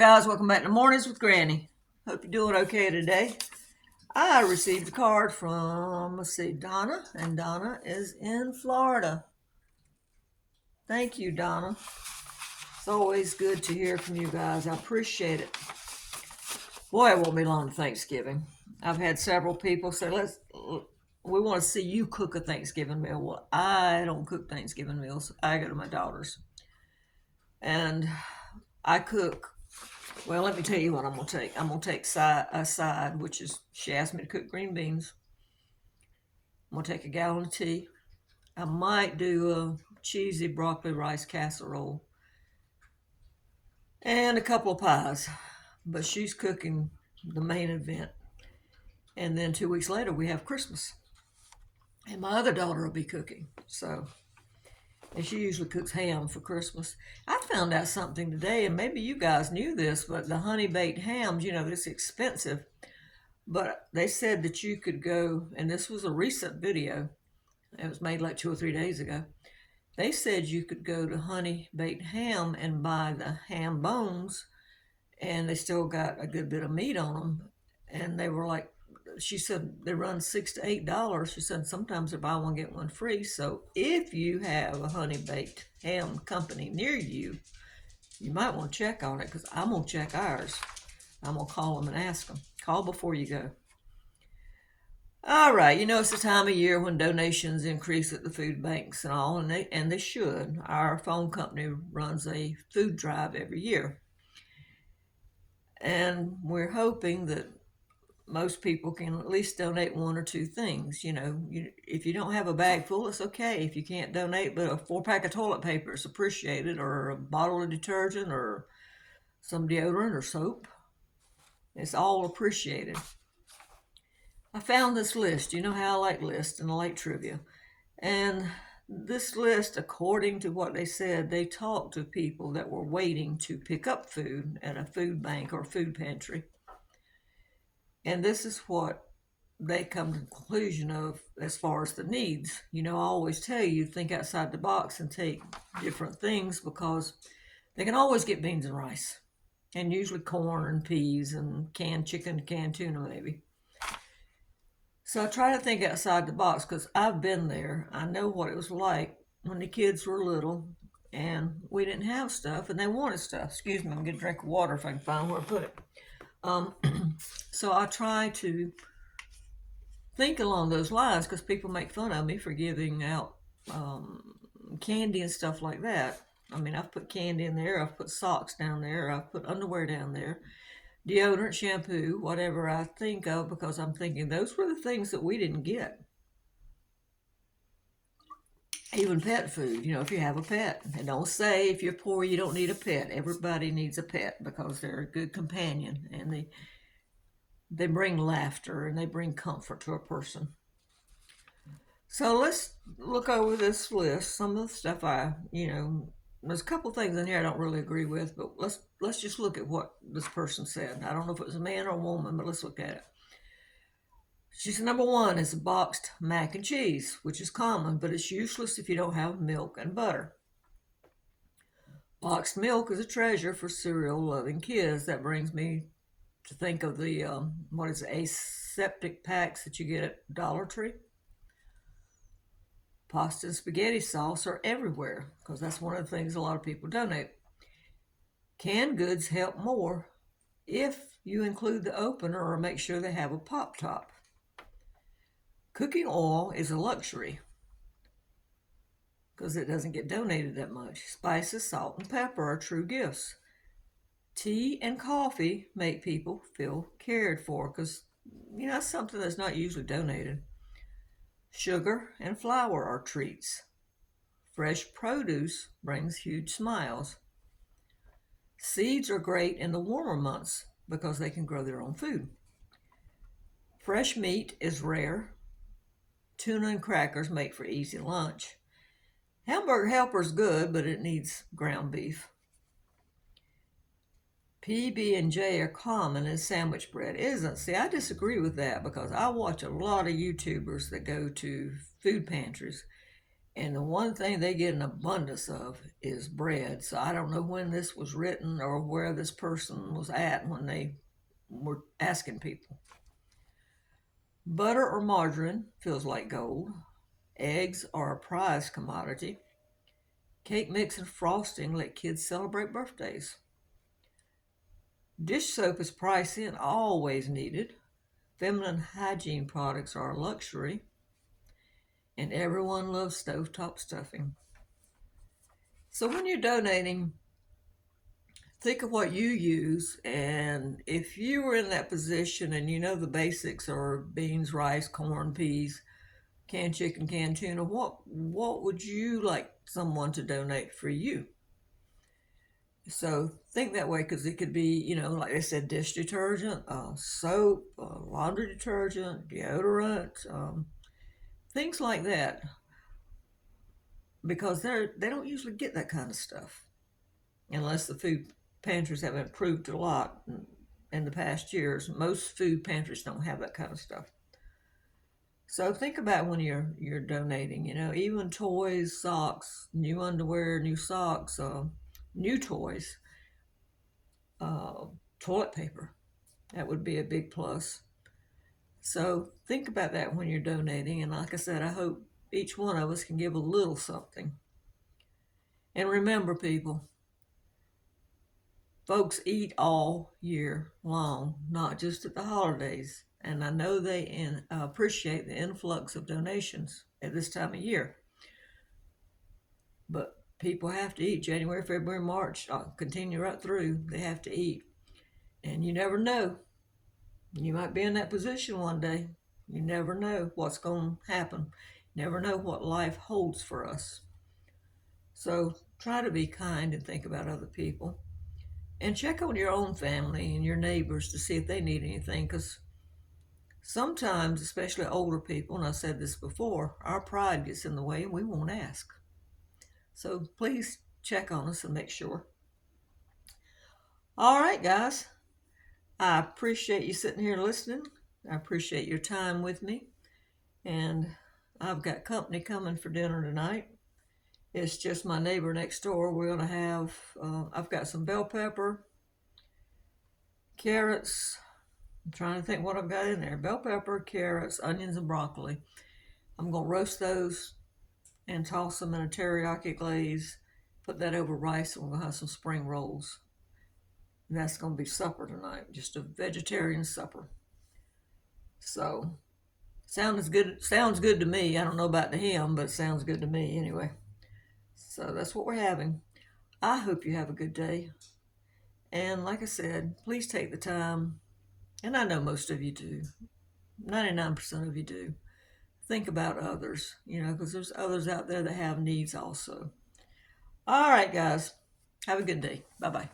Guys, welcome back to Mornings with Granny. Hope you're doing okay today. I received a card from, Donna, and Donna is in Florida. Thank you, Donna. It's always good to hear from you guys. I appreciate it. Boy, it won't be long to Thanksgiving. I've had several people say, we want to see you cook a Thanksgiving meal. Well, I don't cook Thanksgiving meals. I go to my daughter's. And I cook. Well, let me tell you what I'm going to take. I'm going to take a side, which is, she asked me to cook green beans. I'm going to take a gallon of tea. I might do a cheesy broccoli rice casserole and a couple of pies. But she's cooking the main event. And then 2 weeks later, we have Christmas. And my other daughter will be cooking. And she usually cooks ham for Christmas. I found out something today, and maybe you guys knew this, but the honey baked hams, it's expensive. But they said that you could go, and this was a recent video, it was made like 2 or 3 days ago. They said you could go to Honey Baked Ham and buy the ham bones, and they still got a good bit of meat on them. And they were like, she said they run $6 to $8. She said sometimes they buy one get one free. So if you have a honey baked ham company near you, you might want to check on it, because I'm gonna check ours. I'm gonna call them and ask them. Call before you go. All right, it's the time of year when donations increase at the food banks and all, and they should. Our phone company runs a food drive every year, and we're hoping that most people can at least donate one or two things. If you don't have a bag full, it's okay. If you can't donate, but a 4-pack of toilet paper is appreciated, or a bottle of detergent, or some deodorant or soap. It's all appreciated. I found this list. You know how I like lists and I like trivia. And this list, according to what they said, they talked to people that were waiting to pick up food at a food bank or food pantry. And this is what they come to the conclusion of as far as the needs. I always tell you, think outside the box and take different things, because they can always get beans and rice, and usually corn and peas and canned chicken, canned tuna maybe. So I try to think outside the box, because I've been there. I know what it was like when the kids were little and we didn't have stuff and they wanted stuff. Excuse me, I'm going to get a drink of water if I can find where to put it. So I try to think along those lines, because people make fun of me for giving out candy and stuff like that. I mean, I've put candy in there, I've put socks down there, I've put underwear down there, deodorant, shampoo, whatever I think of, because I'm thinking those were the things that we didn't get. Even pet food, if you have a pet. And don't say if you're poor you don't need a pet. Everybody needs a pet, because they're a good companion, and they bring laughter and they bring comfort to a person. So let's look over this list. Some of the stuff there's a couple things in here I don't really agree with, but let's just look at what this person said. I don't know if it was a man or a woman, but let's look at it. She said number one is boxed mac and cheese, which is common, but it's useless if you don't have milk and butter. Boxed milk is a treasure for cereal-loving kids. That brings me to think of the, aseptic packs that you get at Dollar Tree. Pasta and spaghetti sauce are everywhere, because that's one of the things a lot of people donate. Canned goods help more if you include the opener or make sure they have a pop top. Cooking oil is a luxury, because it doesn't get donated that much. Spices, salt, and pepper are true gifts. Tea and coffee make people feel cared for, because that's something that's not usually donated. Sugar and flour are treats. Fresh produce brings huge smiles. Seeds are great in the warmer months, because they can grow their own food. Fresh meat is rare. Tuna and crackers make for easy lunch. Hamburger helper's good, but it needs ground beef. PB&J are common in sandwich bread, isn't? See, I disagree with that, because I watch a lot of YouTubers that go to food pantries, And the one thing they get an abundance of is bread. So I don't know when this was written or where this person was at when they were asking people. Butter or margarine feels like gold. Eggs are a prized commodity. Cake mix and frosting let kids celebrate birthdays. Dish soap is pricey and always needed. Feminine hygiene products are a luxury. And everyone loves stovetop stuffing. So when you're donating, think of what you use, and if you were in that position and you know the basics are beans, rice, corn, peas, canned chicken, canned tuna, what would you like someone to donate for you? So think that way, because it could be, like I said, dish detergent, soap, laundry detergent, deodorant, things like that, because they don't usually get that kind of stuff unless the food pantries have improved a lot in the past years. Most food pantries don't have that kind of stuff. So think about when you're donating. Even toys, socks, new underwear, new socks, new toys, uh, toilet paper. That would be a big plus. So think about that when you're donating. And like I said, I hope each one of us can give a little something. And remember, people, folks eat all year long, not just at the holidays. And I know they appreciate the influx of donations at this time of year. But people have to eat January, February, March, continue right through. They have to eat. And you never know. You might be in that position one day. You never know what's going to happen. You never know what life holds for us. So try to be kind and think about other people. And check on your own family and your neighbors to see if they need anything, because sometimes, especially older people, and I said this before, our pride gets in the way and we won't ask. So please check on us and make sure. All right, guys. I appreciate you sitting here listening. I appreciate your time with me. And I've got company coming for dinner tonight. It's just my neighbor next door. We're going to have, I've got some bell pepper, carrots. I'm trying to think what I've got in there. Bell pepper, carrots, onions, and broccoli. I'm going to roast those and toss them in a teriyaki glaze. Put that over rice, and we're going to have some spring rolls. And that's going to be supper tonight, just a vegetarian supper. So, sounds good to me. I don't know about to him, but it sounds good to me anyway. So that's what we're having. I hope you have a good day. And like I said, please take the time, and I know most of you do, 99% of you do, think about others, because there's others out there that have needs also. All right, guys, have a good day. Bye-bye.